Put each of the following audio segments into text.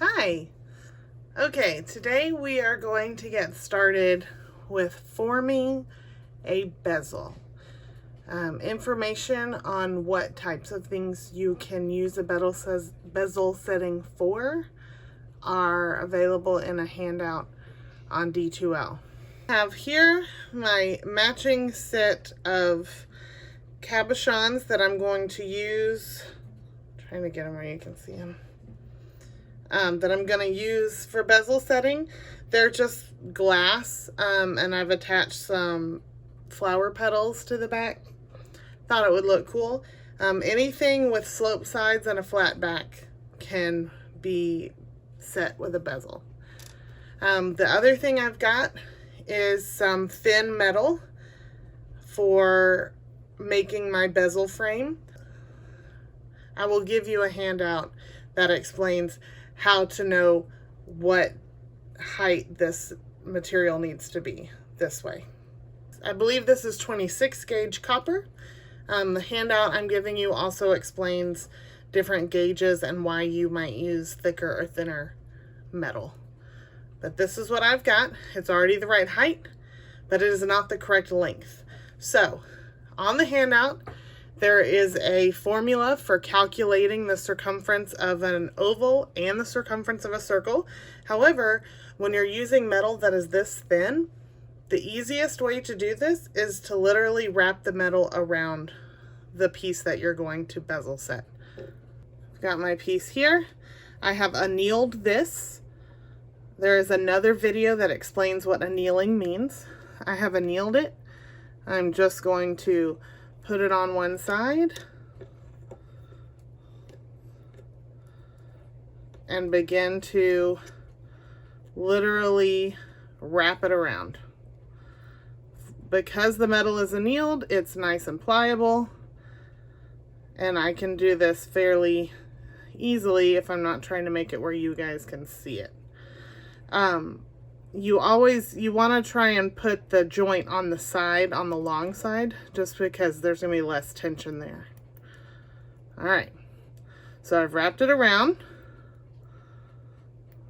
Hi. Okay, today we are going to get started with forming a bezel. Information on what types of things you can use a bezel setting for are available in a handout on D2L. I have here my matching set of cabochons that I'm going to use. I'm trying to get them where you can see them. That I'm going to use for bezel setting. They're just glass, and I've attached some flower petals to the back. Thought it would look cool. Anything with slope sides and a flat back can be set with a bezel. The other thing I've got is some thin metal for making my bezel frame. I will give you a handout that explains how to know what height this material needs to be this way. I believe this is 26 gauge copper. The handout I'm giving you also explains different gauges and why you might use thicker or thinner metal. But this is what I've got. It's already the right height, but it is not the correct length. So on the handout, there is a formula for calculating the circumference of an oval and the circumference of a circle. However, when you're using metal that is this thin, the easiest way to do this is to literally wrap the metal around the piece that you're going to bezel set. I've got my piece here. I have annealed this. There is another video that explains what annealing means. I have annealed it. I'm just going to put it on one side and begin to literally wrap it around. Because the metal is annealed, it's nice and pliable, and I can do this fairly easily if I'm not trying to make it where you guys can see it. You want to try and put the joint on the side, on the long side, just because there's going to be less tension there. All right, so I've wrapped it around.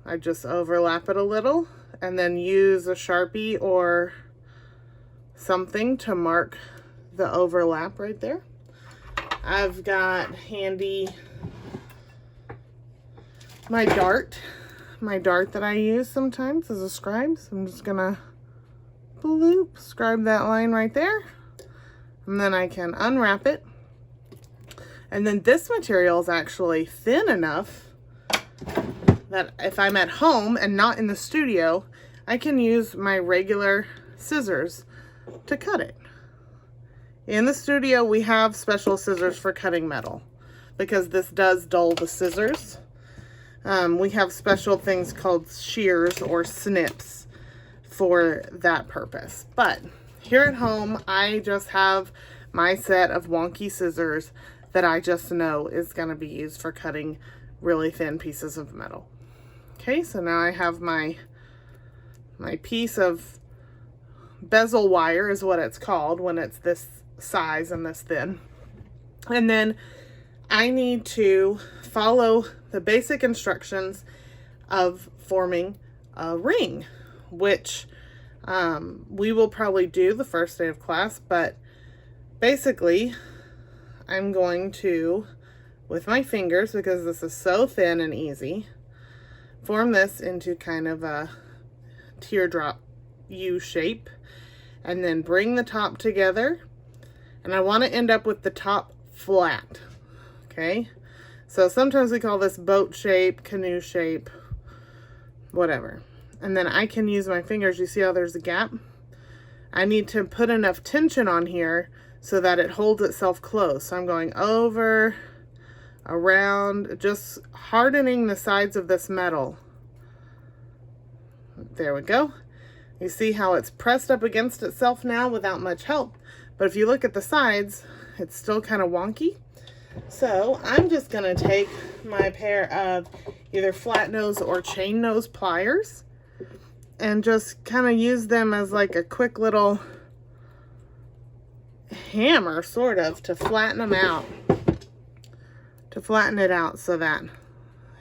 I just overlap it a little and then use a Sharpie or something to mark the overlap right there. I've got handy my dart that I use sometimes as a scribe. So I'm just gonna bloop, scribe that line right there. And then I can unwrap it. And then this material is actually thin enough that if I'm at home and not in the studio, I can use my regular scissors to cut it. In the studio, we have special scissors for cutting metal because this does dull the scissors. We have special things called shears or snips for that purpose. But here at home, I just have my set of wonky scissors that I just know is going to be used for cutting really thin pieces of metal. Okay, so now I have my piece of bezel wire is what it's called when it's this size and this thin. And then I need to follow the basic instructions of forming a ring, which we will probably do the first day of class, but basically I'm going to, with my fingers, because this is so thin and easy, form this into kind of a teardrop U shape, and then bring the top together, and I want to end up with the top flat. Okay, so sometimes we call this boat shape, canoe shape, whatever. And then I can use my fingers. You see how there's a gap? I need to put enough tension on here so that it holds itself close. So I'm going over, around, just hardening the sides of this metal. There we go. You see how it's pressed up against itself now without much help. But if you look at the sides, it's still kind of wonky. So I'm just going to take my pair of either flat nose or chain nose pliers and just kind of use them as like a quick little hammer, sort of, to flatten them out. To flatten it out so that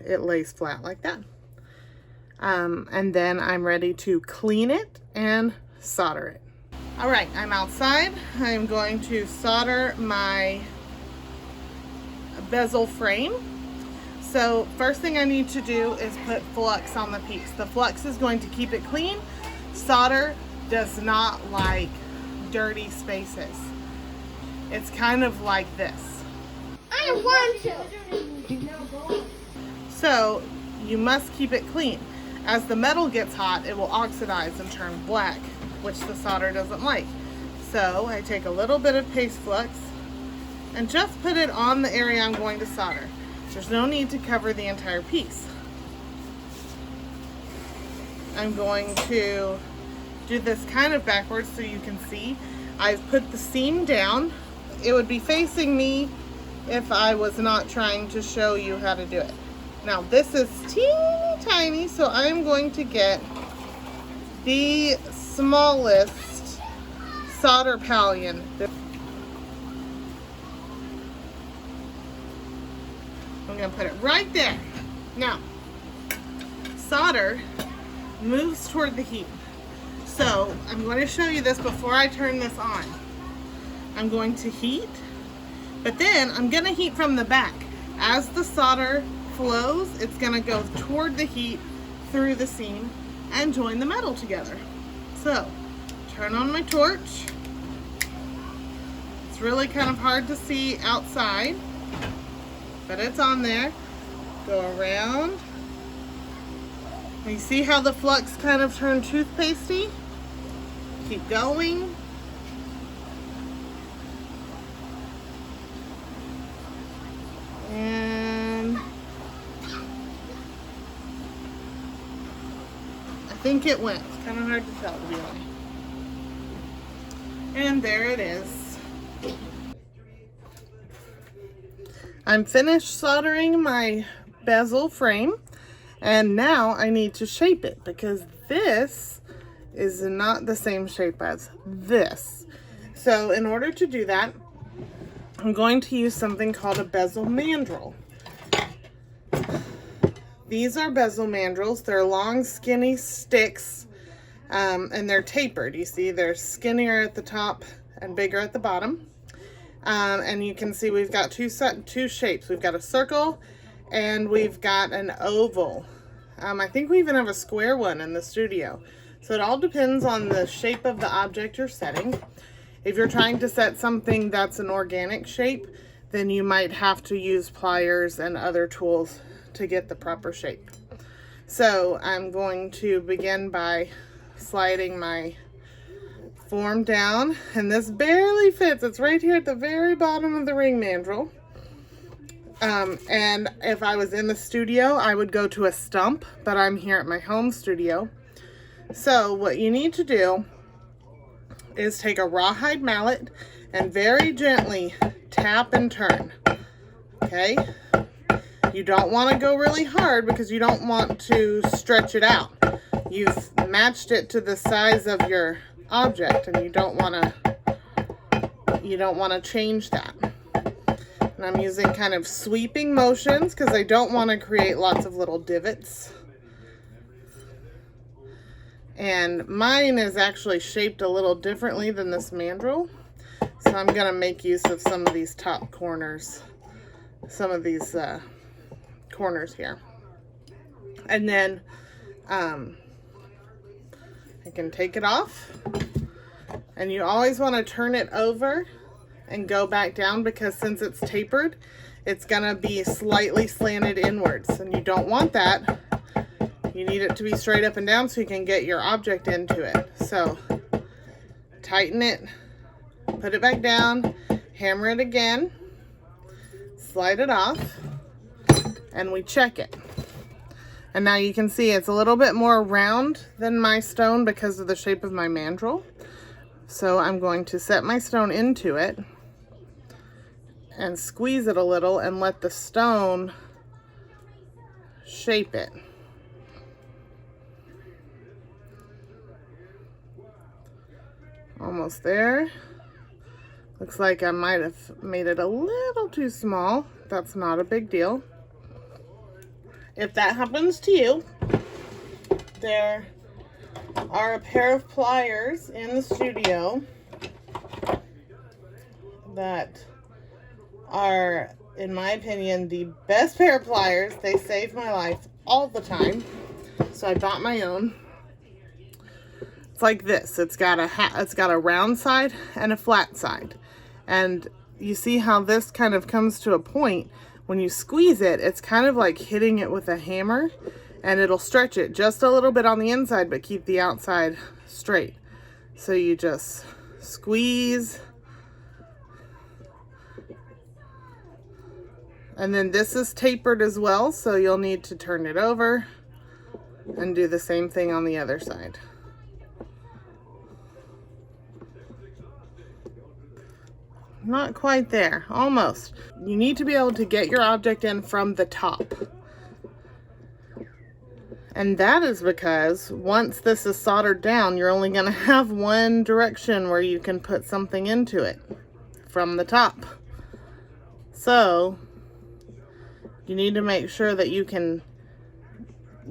it lays flat like that. And then I'm ready to clean it and solder it. All right, I'm outside. I'm going to solder my bezel frame. So first thing I need to do is put flux on the piece. The flux is going to keep it clean. Solder does not like dirty spaces. It's kind of like this. I want to. So you must keep it clean. As the metal gets hot, it will oxidize and turn black, which the solder doesn't like. So I take a little bit of paste flux and just put it on the area I'm going to solder. There's no need to cover the entire piece. I'm going to do this kind of backwards so you can see. I've put the seam down. It would be facing me if I was not trying to show you how to do it. Now this is teeny tiny, so I'm going to get the smallest solder pallion. I'm going to put it right there. Now, solder moves toward the heat. So I'm going to show you this before I turn this on. I'm going to heat, but then I'm going to heat from the back. As the solder flows, it's going to go toward the heat through the seam and join the metal together. So, turn on my torch. It's really kind of hard to see outside, but it's on there. Go around. You see how the flux kind of turned toothpastey? Keep going. And I think it went. It's kind of hard to tell, to be honest. And there it is. I'm finished soldering my bezel frame, and now I need to shape it because this is not the same shape as this. So in order to do that, I'm going to use something called a bezel mandrel. These are bezel mandrels. They're long, skinny sticks, and they're tapered. You see, they're skinnier at the top and bigger at the bottom. And you can see we've got two shapes. We've got a circle and we've got an oval. I think we even have a square one in the studio. So it all depends on the shape of the object you're setting. If you're trying to set something that's an organic shape, then you might have to use pliers and other tools to get the proper shape. So I'm going to begin by sliding my form down, and this barely fits. It's right here at the very bottom of the ring mandrel. And if I was in the studio, I would go to a stump, but I'm here at my home studio. So what you need to do is take a rawhide mallet and very gently tap and turn. Okay? You don't want to go really hard because you don't want to stretch it out. You've matched it to the size of your object and you don't want to change that. And I'm using kind of sweeping motions because I don't want to create lots of little divots. And mine is actually shaped a little differently than this mandrel. So I'm going to make use of some of these top corners, some of these corners here. And then I can take it off. And you always want to turn it over and go back down because since it's tapered, it's going to be slightly slanted inwards. And you don't want that. You need it to be straight up and down so you can get your object into it. So tighten it, put it back down, hammer it again, slide it off, and we check it. And now you can see it's a little bit more round than my stone because of the shape of my mandrel. So I'm going to set my stone into it and squeeze it a little and let the stone shape it. Almost there. Looks like I might have made it a little too small. That's not a big deal. If that happens to you, There are a pair of pliers in the studio that are, in my opinion, the best pair of pliers. They save my life all the time. So I bought my own. It's like this. It's got a round side and a flat side. And you see how this kind of comes to a point. When you squeeze it, it's kind of like hitting it with a hammer, and it'll stretch it just a little bit on the inside but keep the outside straight. So you just squeeze. And then this is tapered as well, so you'll need to turn it over and do the same thing on the other side. Not quite there, almost. You need to be able to get your object in from the top. And that is because once this is soldered down, you're only going to have one direction where you can put something into it, from the top. So you need to make sure that you can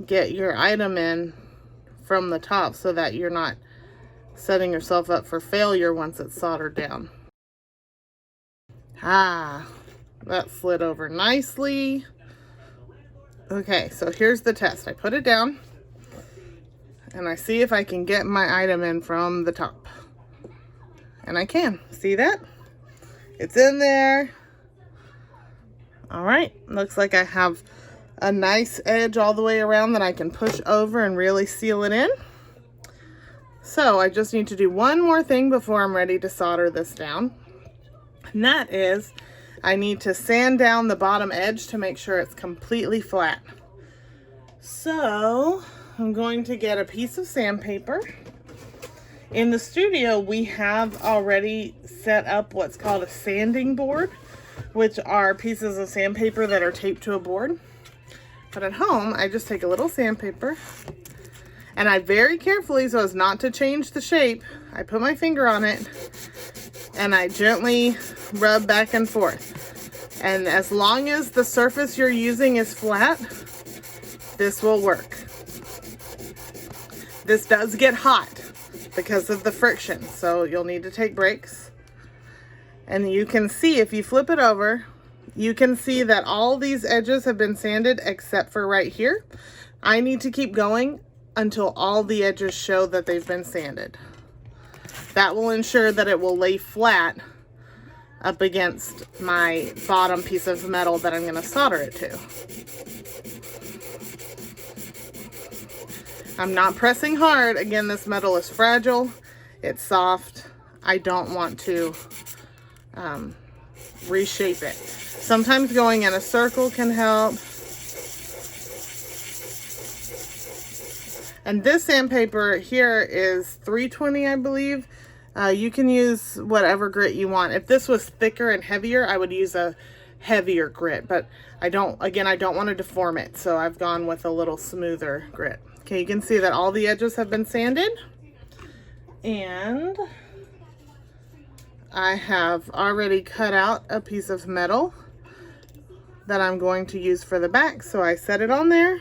get your item in from the top so that you're not setting yourself up for failure once it's soldered down. Ah, that slid over nicely. Okay, so here's the test. I put it down and I see if I can get my item in from the top. And I can. See that? It's in there. All right, looks like I have a nice edge all the way around that I can push over and really seal it in. So I just need to do one more thing before I'm ready to solder this down. And that is, I need to sand down the bottom edge to make sure it's completely flat. So I'm going to get a piece of sandpaper. In the studio, we have already set up what's called a sanding board, which are pieces of sandpaper that are taped to a board. But at home, I just take a little sandpaper and I very carefully, so as not to change the shape, I put my finger on it and I gently rub back and forth. And as long as the surface you're using is flat, this will work. This does get hot because of the friction, so you'll need to take breaks. And you can see, if you flip it over, you can see that all these edges have been sanded except for right here. I need to keep going until all the edges show that they've been sanded. That will ensure that it will lay flat up against my bottom piece of metal that I'm going to solder it to. I'm not pressing hard. Again, this metal is fragile. It's soft. I don't want to reshape it. Sometimes going in a circle can help. And this sandpaper here is 320, I believe. You can use whatever grit you want. If this was thicker and heavier, I would use a heavier grit, but I don't want to deform it, so I've gone with a little smoother grit. Okay, you can see that all the edges have been sanded, and I have already cut out a piece of metal that I'm going to use for the back, so I set it on there.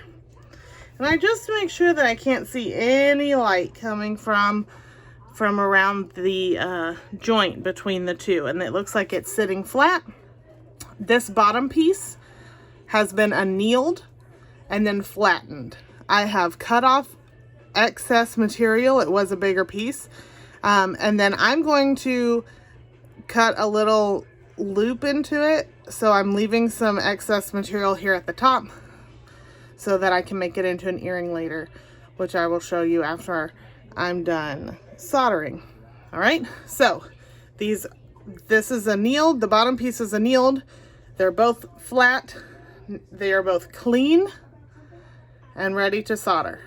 And I just make sure that I can't see any light coming from around the joint between the two, and it looks like it's sitting flat. This bottom piece has been annealed and then flattened. I have cut off excess material. It was a bigger piece. And then I'm going to cut a little loop into it, so I'm leaving some excess material here at the top so that I can make it into an earring later, which I will show you after I'm done soldering. All right, so this is annealed, the bottom piece is annealed. They're both flat, they are both clean and ready to solder.